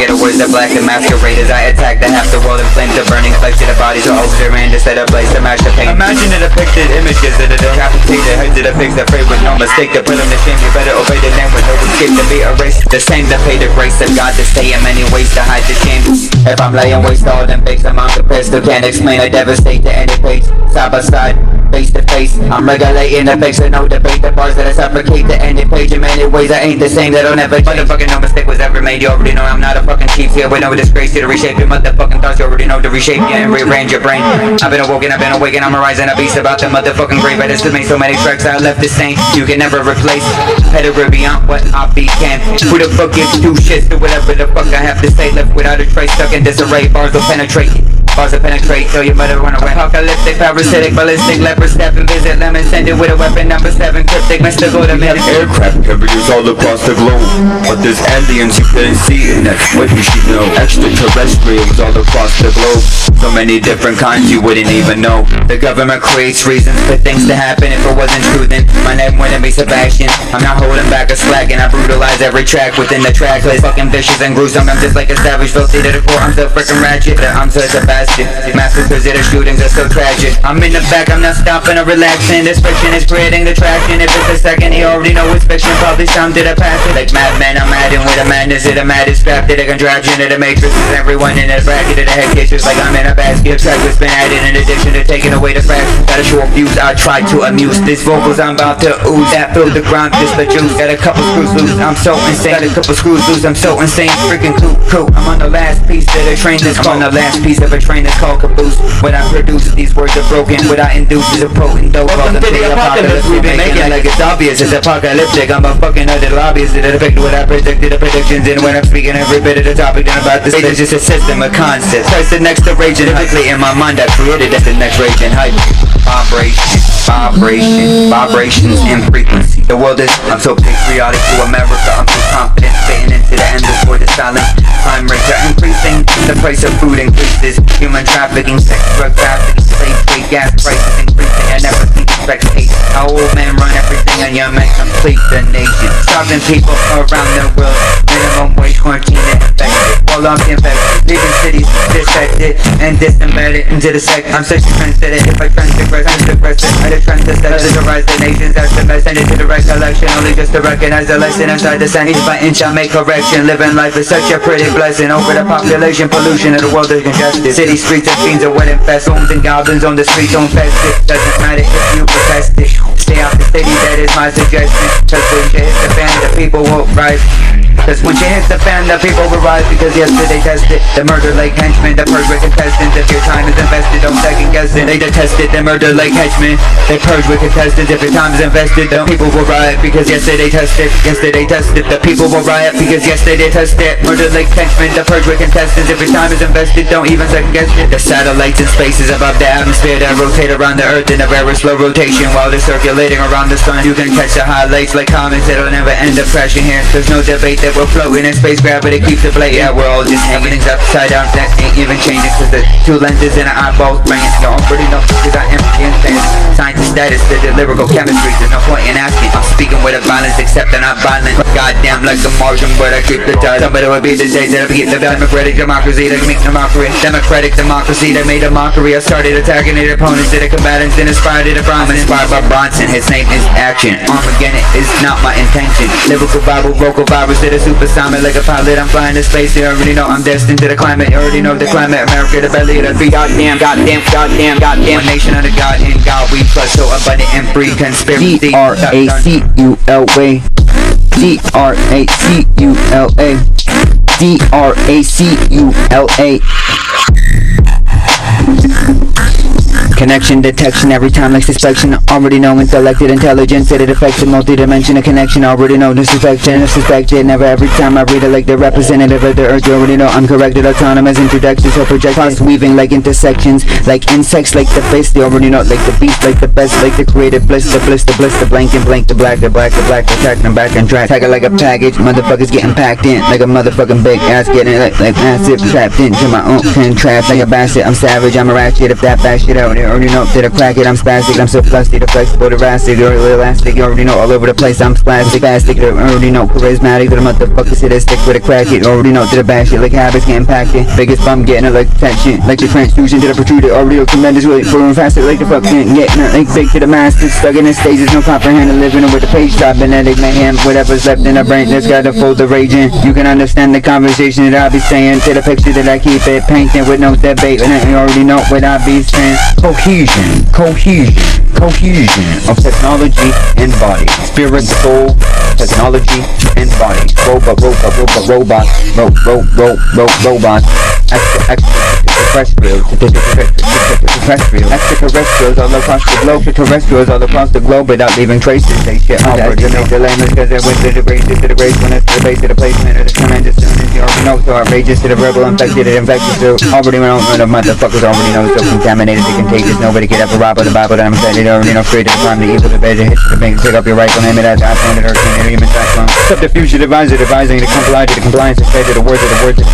get a words that black and masquerade as I attack the half the world in flames of burning flesh to the bodies are over and to set a blaze to match the pain. Imagine the depicted images that are decapitated heads of the pigs that pray with no mistake to put them to shame. You better obey the name with no escape to be erased. The same to pay the grace of God to stay in many ways to hide the shame. If I'm laying waste to all them fakes, I'm unprepared, still can't explain. I devastate to any page, side by side, face to face. I'm regulating the fakes and no debate. The bars that I suffocate to any page in many ways I ain't the same, that don't ever change. Motherfucking no mistake was ever made. You already know I'm not a fucking chief here with no disgrace here to reshape your motherfucking thoughts. You already know to reshape you and rearrange your brain. I've been awoken, I've been awakened, I'm a rising a beast about the motherfucking grave. I just made so many tracks I left the same. You can never replace pedigree beyond what I became. Who the fuck gives two shits to whatever the fuck I have to say? Left without a trace, stuck in disarray. Bars will penetrate. Bars will penetrate, tell your mother run away. Apocalyptic, parasitic, ballistic, leopard step and visit lemon. Send it with a weapon, number 7, cryptic, Mr. Go to minute. Aircraft carriers all across the globe, but there's aliens you couldn't see, and that's what you should know. Extraterrestrials all across the globe, so many different kinds you wouldn't even know. The government creates reasons for things to happen. If it wasn't true, then my name wouldn't be Sebastian. I'm not holding back or slacking, I brutalize every track within the track list. Fucking vicious and gruesome, I'm just like a savage, filthy to the core. I'm so freaking ratchet, I'm so Sebastian. Massacres of the shootings are so tragic. I'm in the back, I'm not stopping or relaxing. This fiction is creating the traction. If it's a second, you already know it's fiction. Probably sounded a passage like madman. I'm adding with a madness of the maddest craft of the contraption of the matrix. Everyone in a bracket of the head kisses like I'm in a basket. Track that's been added in addition to taking away the facts. Got a short fuse, I try to amuse. This vocals I'm about to ooze that fill the ground, just the juice. Got a couple screws loose, I'm so insane. Got a couple screws loose, I'm so insane. Freaking cool. I'm on the last piece of the train that's called. I'm on the last piece of a train that's called caboose. When I produce, these words are broken. What I induce is a potent dope. Welcome to the apocalypse. We've been making it like it's obvious. It's apocalyptic. I'm a fucking other lobbyist that depict what I predicted. The predictions, and when I'm speaking every bit of the topic, then about this page is just a system, a concept. First the next to rage, and typically in my mind I created as the next rage and hype. Vibrations and frequency. The world is, I'm so patriotic to America. I'm so confident, spitting into the endless void of silence. Crime rates are increasing, the price of food increases. Human trafficking, sex, drug trafficking, slave trade, gas prices increasing. I never think expectation. How old men run everything and young men complete the nation. Starving people around the world. Minimum wage, quarantine and infected. While I'm infected, leaving cities disaffected and disembedded into the sect. I'm such a trendsetter. If I transgress, I'm depressed. I the trend to set to rise the nations. That's the best. Send it to the recollection, only just to recognize the lesson inside the sand. Inch by inch I make correction. Living life is such a pretty blessing. Over the population, pollution of the world is congested. City streets and fiends are wet infest. Homes and goblins on the streets don't fest it. Doesn't matter if you protest it. Stay out the city, that is my suggestion. Cause when you hit the fan, the people will rise. Cause when you hit the fan, the people will rise. Because yesterday tested the murder like henchmen, the purge with contestants. If your time is invested, don't second guess it. They detested the murder like henchmen. They purge with contestants. If your time is invested, the people will riot. Because yesterday tested, the people will riot. Because yesterday tested murder like henchmen, the purge with contestants. If your time is invested, don't even second guess it. The satellites in spaces above the atmosphere that rotate around the earth in a very slow rotation while they're circulating around the sun. You can catch the highlights like comets that'll never end up crashing here. There's no debate that we're floating in space, gravity keeps it blatant. Yeah, we're all just hanging things upside down. That ain't even changing cause the two lenses in our eyeballs bringing. Don't pretty know cause I empty and fast. Science status to the lyrical chemistry. There's no point in asking. I'm speaking with a violence except I'm not violent. Goddamn like a Martian, but I keep the time. Somebody would be the days that I beat the democratic democracy that make the mockery. Democratic democracy that made a mockery. I started attacking their opponents, to the combatants, and inspired to the promise. Inspired by Bronson, his name is action. Armageddon is not my intention. Lyrical Bible, vocal virus to the supersonic like a pilot. I'm flying to space. You already know I'm destined to the climate. You already know the climate. America, the belly of the beat. Goddamn. One nation under God, in God we trust. So abundant and free conspiracy. D-R-A-C-U-L-A. D-R-A-C-U-L-A. D-R-A-C-U-L-A. Connection detection every time like suspicion. Already know intellected intelligence that it affects the multi-dimensional connection. Already know disaffection if suspected. Never every time I read it like the representative of the earth. You already know I'm corrected. Autonomous introductions or projections weaving like intersections. Like insects like the face. They already know like the beast like the best. Like the creative bliss. The bliss, the blank and blank. The black, attack them back and track. Tag it like a package. Motherfuckers getting packed in. Like a motherfucking big ass getting like massive trapped into my own traps like a basket. I'm savage. I'm a ratchet. If that bad shit out here. You already know that I crack it, I'm spastic, I'm so plastic, the flexible, the elastic, you're elastic, you already know all over the place, I'm spastic, you already know charismatic, that a motherfucker sadistic with a crack it, you already know that I bash it like habits getting packed in, biggest bum getting it like tension, like the transfusion to the protruded, already know tremendous, really flowing faster like the fucking getting it like big to the masters, stuck in the stages, no comprehending, living with the page top, benetic mayhem, whatever's left in the brain, that's gotta fold the raging, you can understand the conversation that I be saying, to the picture that I keep it painting with no debate, and you already know what I be saying, cohesion of technology and body, spirit, soul, technology and body, robots, extraterrestrials all across the globe without leaving traces. They shit already make the lamest cause they went to the graces to the grace when it's to the base of the placement of the tremendous soon you already know, so outrageous to the rebel, infected, so already know the motherfuckers already know, so contaminated and contagious, nobody could ever rob of the Bible that I'm excited, already know, straight to the crime, the evil, the bed, the hit to the bank, pick up your rifle, name it as I found it, hurricane, human cyclone, subterfuge, advisor, devising, to comply to the compliance, to say to the words of the first,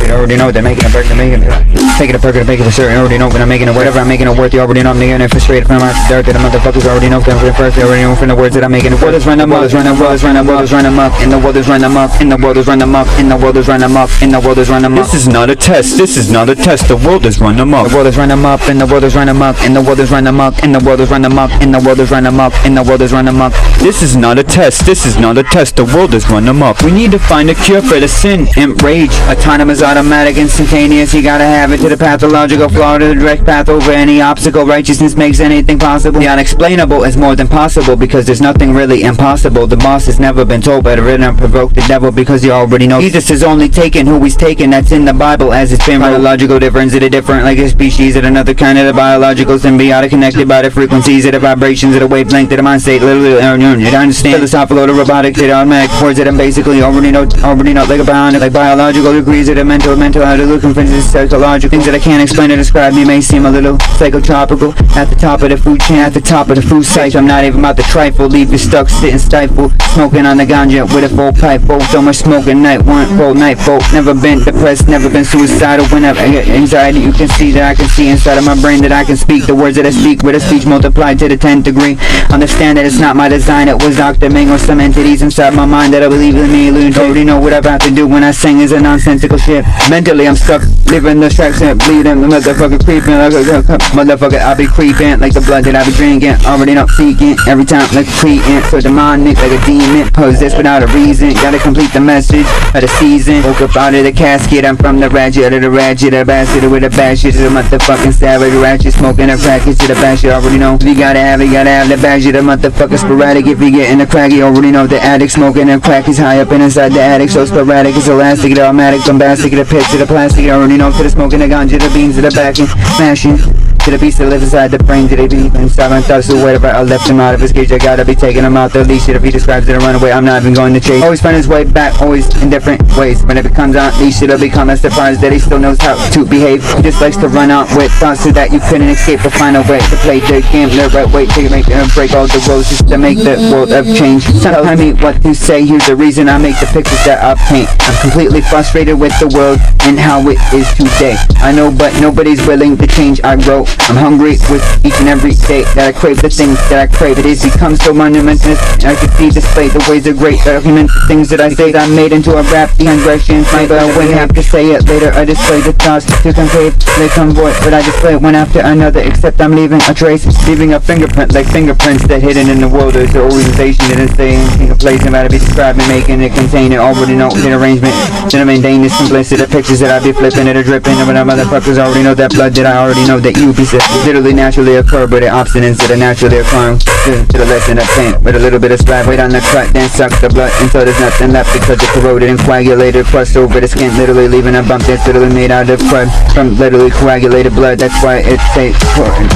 they already know they're making a burger, making it, taking a burger to make it for certain, already know when I'm making it, whatever I'm making it worth, you already know I'm nigga and frustrated from my start, that the motherfuckers already know, them for the first, they already know from the words that I'm making, the world is run amok, and the world is run amok, and the world is run amok, and the world is run amok, and the world is run amok, and the world is run amok. This is not a test, the world is run amok. The world is run amok, and the world is run amok, and the world is run amok, and the world is run amok, and the world is run amok, and the world is run amok. This is not a test, the world is run amok. We need to find a cure for the sin and rage. Autonomous, automatic, instantaneous, you gotta have it to the pathological flaw, to the direct path over any obstacle. Righteousness makes anything possible. The unexplainable is more than possible, because there's nothing really impossible. The boss has never been told by the written provoke the devil, because you already know Jesus is only taken who he's taken, that's in the Bible as it's been. Biological difference, it a different like a species, it another kind of the biological symbiotic, connected by the frequencies of the vibrations of the wavelength of the mind state, literally, you understand, philosophical, the robotic, the automatic words that I'm basically already know like a bionic, like biological degrees of the mental, how to look and psychological, things that I can't explain or describe me may seem a little psychotropical, at the top of the food chain, at the top of the food cycle, I'm not even about to trifle, leave you stuck, sitting stifled, smoking on the ganja with a full pipe bowl, so much smoking, night one, full night bolt, never been depressed, never been suicidal, whenever I get anxiety, you can see that I can see inside of my brain that I can speak the words that I speak with a speech multiplied to the 10th degree, understand that it's not my design, it was Dr. Ming or some entities inside my mind that I believe in me, you already know what I'm about to do when I sing is a nonsensical shit, mentally I'm stuck, living the tracks and bleeding, the motherfucker creeping, motherfucker I be creeping, like the blood that I be drinking, already not seeking, every time like creeping, so demonic, like a demon, possessed without a reason, gotta complete the message of the season, woke up out of the casket, I'm from the ratchet, of the ratchet, a bastard with a bashit, to the motherfucking savage, ratchet, smoking a cracker, to the bashit, already know, you gotta have the bashit, the motherfucker sporadic, if you get in the crack, you already know the addict, smoking a crack is high up and inside the attic, so sporadic, it's elastic, the automatic, bombastic, the pit, to the plastic, you already know, to the smoking, the ganja, the beans, to the backing, smashing, to the beast that lives inside the brain, to the beat inside my thoughts, so whatever I left him out of his cage, I gotta be taking him out the leash, if he describes it a runaway, I'm not even going to chase, always find his way back, always in different ways, when it comes on leash, it'll become a surprise that he still knows how to behave, he just likes to run out with thoughts so that you couldn't escape to find a way to play the game the right way, to make and break all the rules, just to make the world of change, tell me what to say, here's the reason I make the pictures that I paint, I'm completely frustrated with the world and how it is today, I know but nobody's willing to change, I grow, I'm hungry with each and every day that I crave the things that I crave, it is become so monumental, I could see displayed the ways of great document the things that I say that I made into a rap, transgressions, but I wouldn't have to say it later, I display the thoughts to convey, they come void, but I display it one after another, except I'm leaving a trace, leaving a fingerprint, like fingerprints that hidden in the world, there's an organization that is saying, a place I'm about to be describing, making it contain it, already know the arrangement, that I maintain this simplicity, the pictures that I be flipping, that are dripping, and when the motherfuckers already know that blood that I already know that you be literally naturally occur, but the obstinance that are naturally occurring to the lesson of pain, with a little bit of slab, wait on the cut, then suck the blood until there's nothing left, because it corroded and coagulated, crushed over the skin, literally leaving a bump that's literally made out of crud, from literally coagulated blood, that's why it's important.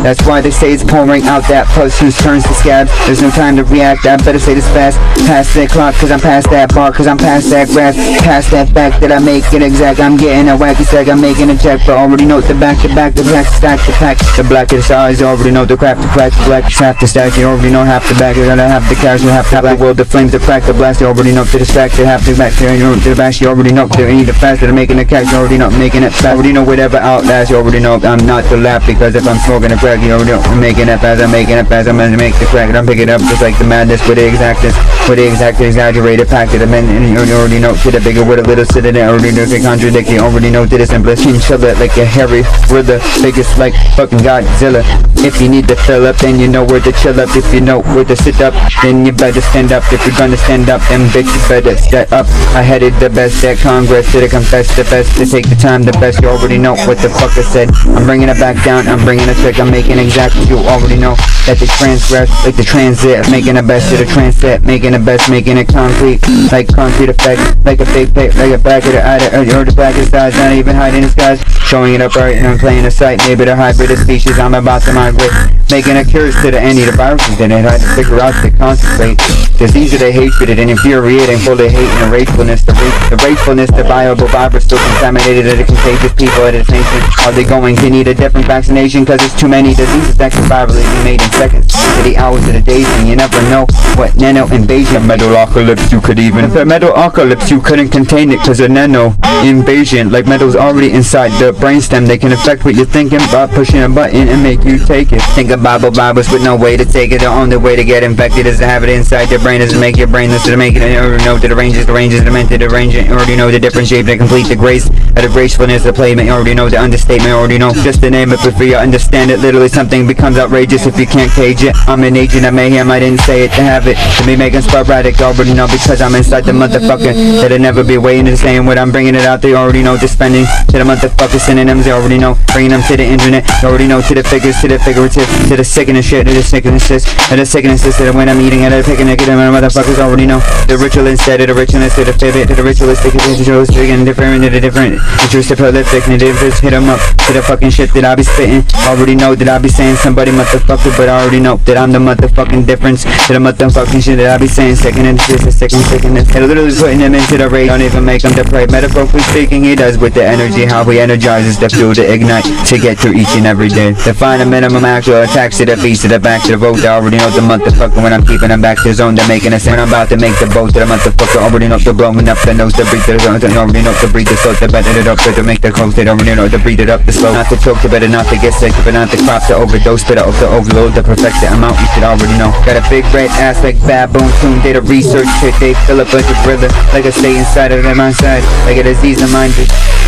That's why they say it's pouring out that pus whose turns to scabs. There's no time to react, I better say this fast. Past that clock, cause I'm past that bar, cause I'm past that graph. Past that fact that I make it exact. I'm getting a wacky sack, I'm making a check. But already know the back to back, the black stack, the pack. The blackest eyes, already know the crap, the crack. The blackest half the stack, you already know half the back. You gotta have the cash, you have to black world, the flames, the crack, the blast. You already know to distract, you have to back there, you know to the bash. You already know they're either fast, they're making a catch. You already know making it fast. Already know whatever outlast. You already know I'm not to laugh, because if I'm smoking a crack, you already know I'm making it fast. I'm making it fast, I'm gonna make the crack. And I'm picking it up just like the madness with the exactness, with the exact exaggerated pack to the men. And you already know to the bigger with a little sit in it. Already know they contradict. You already know to the simplest chinchilla like a hairy. We're the biggest like fucking Godzilla. If you need to fill up, then you know where to chill up. If you know where to sit up, then you better stand up. If you're gonna stand up, then bitch you better step up. I headed the best at Congress, to the confess the best, to take the time the best. You already know what the fuck I said. I'm bringing it back down, I'm bringing it check. I'm making exactly, you already know that the transgress, like the transit, making the best to the transit, making the best, making it concrete, like concrete effect, like a big plate, like a back of the eye, or the back of the size, not even hiding the skies, showing it up right and I'm playing a sight. Maybe the hybrid of species I'm about to migrate, making a cures to the any of the viruses that I had to figure out to concentrate. Disease of the hatred and infuriating, full of hate and ragefulness, the ragefulness, the viable virus still contaminated at the contagious people at its nation. Are they going to need a different vaccination? Cause there's too many diseases that can virally be made in seconds, to the hours of the days, and you never know what nano invasion. Metalocalypse, you could even, the metalocalypse, you couldn't contain it cause of nano invasion. Like metal's already inside the brainstem, they can affect what you're thinking by pushing a button and make you take it. Think of virus with no way to take it. The only way to get infected is to have it inside your brain, is to make your brainless, to make it, you already know the ranges, the meant to arrange it. You already know the different shape to complete the grace, of the gracefulness, the playment. You already know the understatement, you already know just the name of it for you understand it. Literally something becomes outrageous if you can't cage it. I'm an agent of mayhem, I didn't say it to have it, to be making sporadic. You already know because I'm inside the motherfucker, that'll never be waiting to saying what I'm bringing it out there. You already know the spending to the motherfucker synonyms. You already know bringing them to the internet. You already know to the figures, to the figurative, to the sickening shit, to the sickenesses, and the sickenesses, to the when I'm eating at a picnic, and the motherfuckers already know the ritual instead of the ritualist, to the pivot, to the ritualistic, to the ritualistic, and different, to the different, it's prolific, and just hit them up to the fucking shit that I be spitting. Already know that I be saying somebody motherfucker, but I already know that I'm the motherfucking difference to the motherfucking shit that I be saying. Second and this is second and this, and literally putting them into the rage. Don't even make them depraved. Metaphorically speaking, he does with the energy, how he energizes the fuel to ignite to get through each and every day. Define a minimum actual attacks to the feet, to the back, to the vote. I already know the motherfucker when I'm keeping them back to the zone. They're making a sound. I'm about to make the boat to the motherfucker. Already know the blowing up the nose to breathe the zone. Already know to breathe the salt, to better it up, to make the close. They don't really know to breathe it up the slow. Not to choke, to better not to get sick, but not to crop, to overdose, but to overload, to perfect the amount. You should already know. Got a big red ass like baboon tune. Data research shit. They fill up like a thriller, like I stay inside of them outside, like a disease of mind.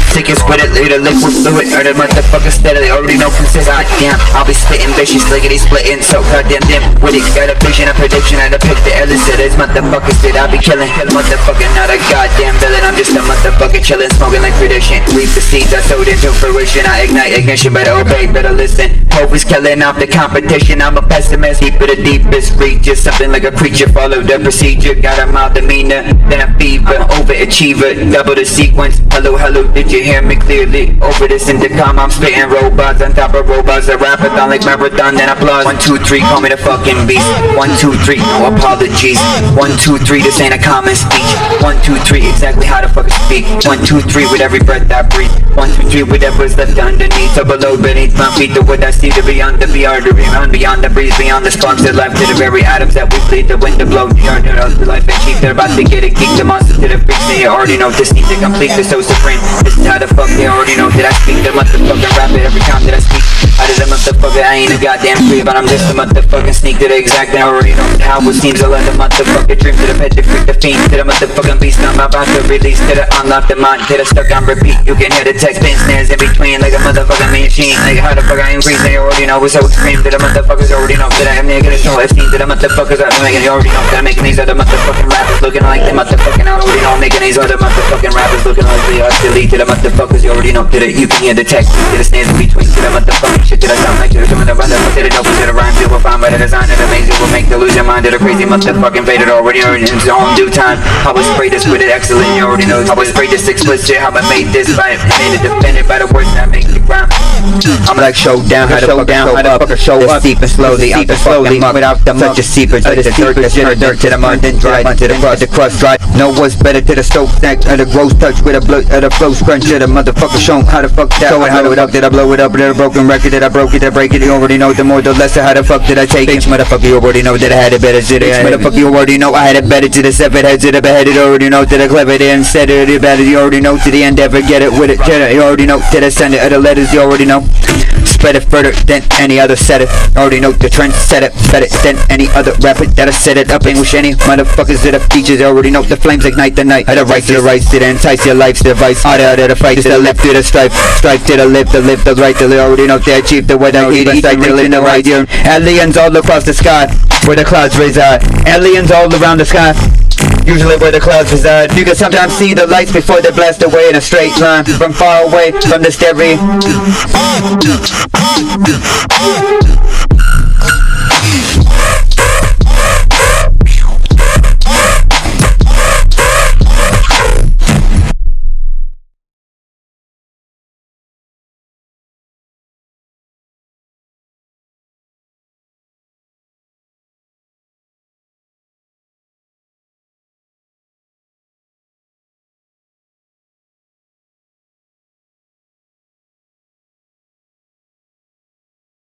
Tickets with it, later liquid fluid, or the motherfucker steadily, already know consist. Goddamn, I'll be spitting vicious, lickety splitting, so goddamn dim with it. Got a vision, a prediction, I depict the illest of these motherfuckers that I be killing. Motherfucker, not a goddamn villain, I'm just a motherfucker chillin', smoking like tradition. Reap the seeds I sowed into fruition, I ignite ignition, better obey, better listen. Hope is killing off the competition, I'm a pessimist, deep of the deepest reaches. Something like a creature, follow the procedure. Got a mild demeanor, then a fever, overachiever, double the sequence. Hello, hello, did you hear me clearly? Over this intercom, I'm spitting robots on top of robots. A rapathon like marathon, then applause. 1, 2, 3, call me the fucking beast. 1, 2, 3, no apologies. 1, 2, 3, this ain't a common speech. 1, 2, 3, exactly how the fuck I speak. 1, 2, 3, with every breath I breathe. 1, 2, 3, whatever's left underneath or below, beneath my feet. The what I see, the beyond the VR, the beyond the breeze, beyond the sparks of life, to the very atoms that we bleed. The wind to blow, the yard of the life and cheap. They're about to get it, kick the monster to the freaks. They already know this need to complete, they're so supreme. This is how the fuck they already know that I speak. The motherfucking rapid every time that I speak. Out of the motherfucker, I ain't a goddamn free, but I'm just a motherfucking sneak to the exact. I already know how it seems. I let the motherfucker dream to the pet, to freak the fiend, to the motherfucking beast. I'm about to release, to the unlock the mind, to the stuck on repeat. You can hear the text pin snares in between, like a motherfucking machine. Like how the fuck I ain't green, they already know it's so extreme. To the motherfuckers already know that I am negative, so I've seen. To the motherfuckers I'm making, you already know that I'm making these other motherfucking rappers looking like the motherfucking. I already know I'm making these other motherfucking rappers looking like they are silly. To the motherfuckers, you already already know that you can hear the text. Get a snares in between to the motherfucking shit that I sound like. To the run up to the dope, to the rhyme, to a fine by the design of the amazing will make the lose your mind to the crazy motherfucking faded already earned in its own due time. I was sprayed this with it excellent, you already know. I was sprayed this explicit, how I made this life. Made it defended by the words that make it rhyme. I'm like showdown, how to show down, how the fucker show up. Deep and slowly, out the slowly, without the such a seepage. Like the dirt, the dirt to the mud, then dry to the crust dry. No what's better to the stove snack, or the gross touch with a blood, or the flow scrunch to the motherfucker shown how the fuck that. Show it, how it up, did I blow it up, did I broken record, did I broke it, did I break it, you already know the more the lesser, how the fuck did I take it? Motherfucker, you already know that I had it better to the motherfucker, you already know I had it better to the severed heads to the beheaded, already know that I clever it and said it better, you already know to the end, ever get it with it, you already know that I send it, other letters, you already know. Spread it further than any other setter. Already know the trend set it better than any other rapper that I set it up. Ain't wish any motherfuckers that have features. Already know the flames ignite the night. Had the right to the rights to the entice your life's device. Out of the fight to the left to the strife. Strife to the live the right to the already know they achieve the weather. Each like the in the right here. Aliens all across the sky where the clouds raise high. Aliens all around the sky. Usually where the clouds reside. You can sometimes see the lights before they blast away in a straight line. From far away from the stereo.